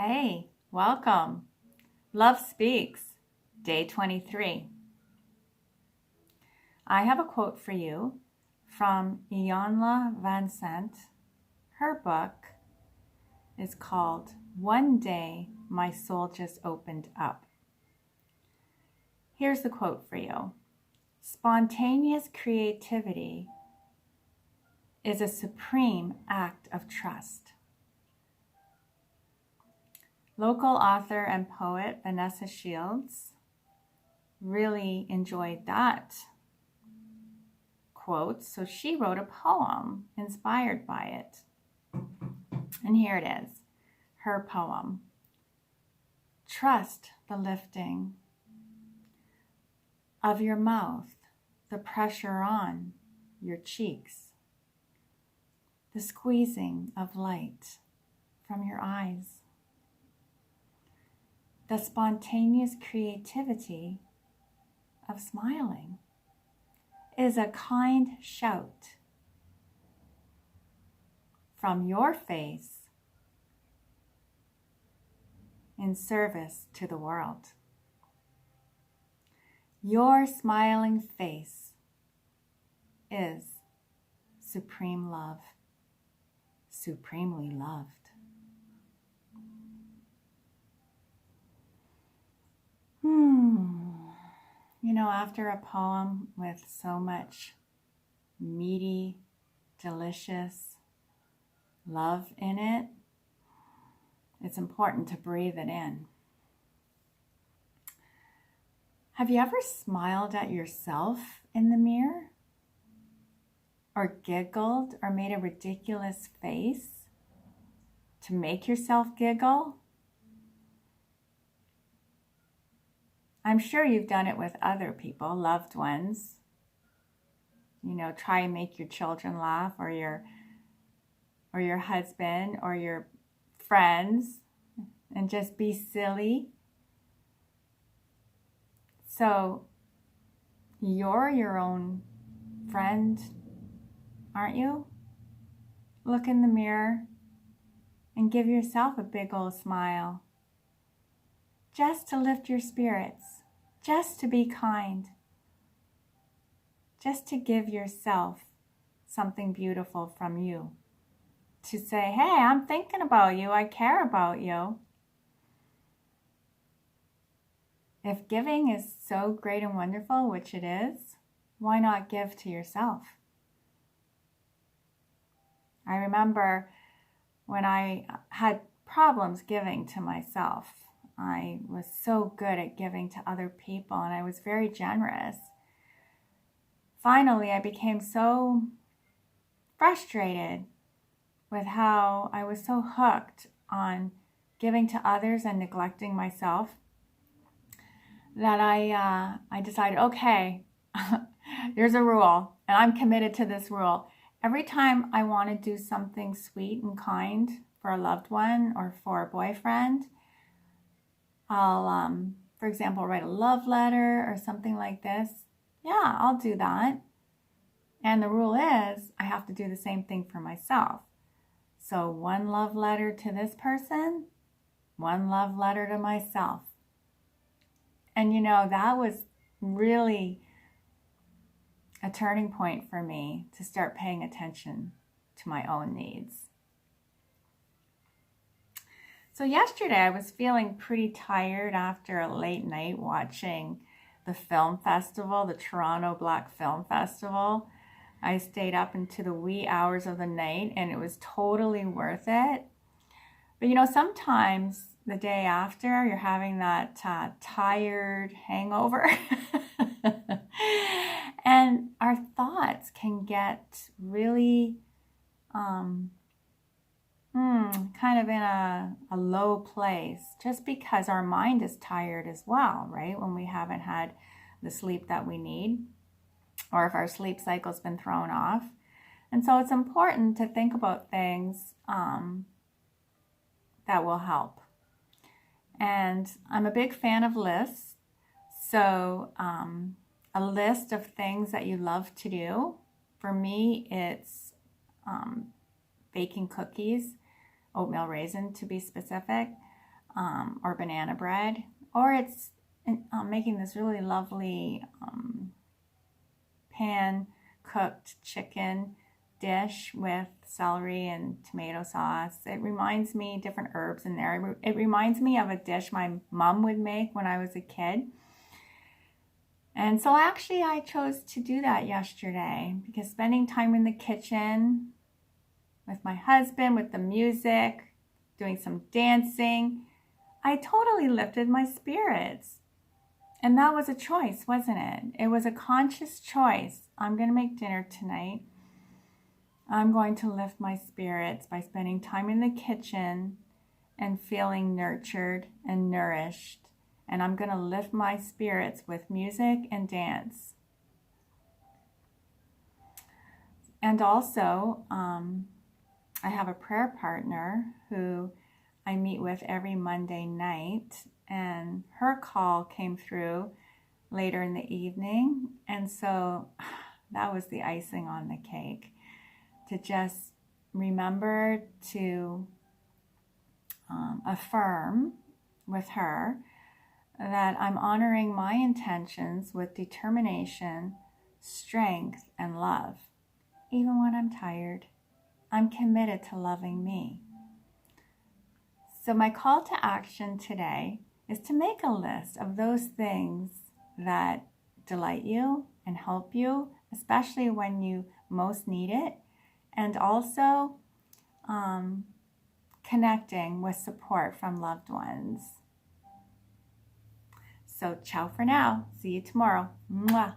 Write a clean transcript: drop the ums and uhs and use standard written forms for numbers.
Hey, welcome. Love Speaks, day 23. I have a quote for you from Iyanla Vanzant. Her book is called One Day My Soul Just Opened Up. Here's the quote for you. Spontaneous creativity is a supreme act of trust. Local author and poet Vanessa Shields really enjoyed that quote, so she wrote a poem inspired by it. And here it is, her poem. Trust the lifting of your mouth, the pressure on your cheeks, the squeezing of light from your eyes. The spontaneous creativity of smiling is a kind shout from your face in service to the world. Your smiling face is supreme love, supremely loved. You know, after a poem with so much meaty, delicious love in it, it's important to breathe it in. Have you ever smiled at yourself in the mirror? Or giggled or made a ridiculous face to make yourself giggle? I'm sure you've done it with other people, loved ones. You know, try and make your children laugh, or your husband or your friends, and just be silly. So you're your own friend, aren't you? Look in the mirror and give yourself a big old smile. Just to lift your spirits, just to be kind, just to give yourself something beautiful from you. To say, hey, I'm thinking about you, I care about you. If giving is so great and wonderful, which it is, why not give to yourself? I remember when I had problems giving to myself. I was so good at giving to other people, and I was very generous. Finally, I became so frustrated with how I was so hooked on giving to others and neglecting myself that I decided, okay, there's a rule, and I'm committed to this rule. Every time I want to do something sweet and kind for a loved one or for a boyfriend, I'll, for example, write a love letter or something like this. Yeah, I'll do that. And the rule is I have to do the same thing for myself. So one love letter to this person, one love letter to myself. And you know, that was really a turning point for me to start paying attention to my own needs. So yesterday I was feeling pretty tired after a late night watching the film festival, the Toronto Black Film Festival. I stayed up into the wee hours of the night, and it was totally worth it. But you know, sometimes the day after you're having that tired hangover and our thoughts can get really kind of in a low place, just because our mind is tired as well, right? When we haven't had the sleep that we need, or if our sleep cycle's been thrown off. And so it's important to think about things that will help. And I'm a big fan of lists. So a list of things that you love to do. For me, it's baking cookies, oatmeal raisin to be specific, or banana bread, or it's making this really lovely pan-cooked chicken dish with celery and tomato sauce. It reminds me, different herbs in there. It reminds me of a dish my mom would make when I was a kid. And so actually I chose to do that yesterday because spending time in the kitchen with my husband, with the music, doing some dancing, I totally lifted my spirits. And that was a choice, wasn't it? It was a conscious choice. I'm going to make dinner tonight. I'm going to lift my spirits by spending time in the kitchen and feeling nurtured and nourished. And I'm going to lift my spirits with music and dance. And also, I have a prayer partner who I meet with every Monday night, and her call came through later in the evening. And so that was the icing on the cake, to just remember to affirm with her that I'm honoring my intentions with determination, strength, and love. Even when I'm tired, I'm committed to loving me. So my call to action today is to make a list of those things that delight you and help you, especially when you most need it, and also connecting with support from loved ones. So ciao for now. See you tomorrow. Mwah.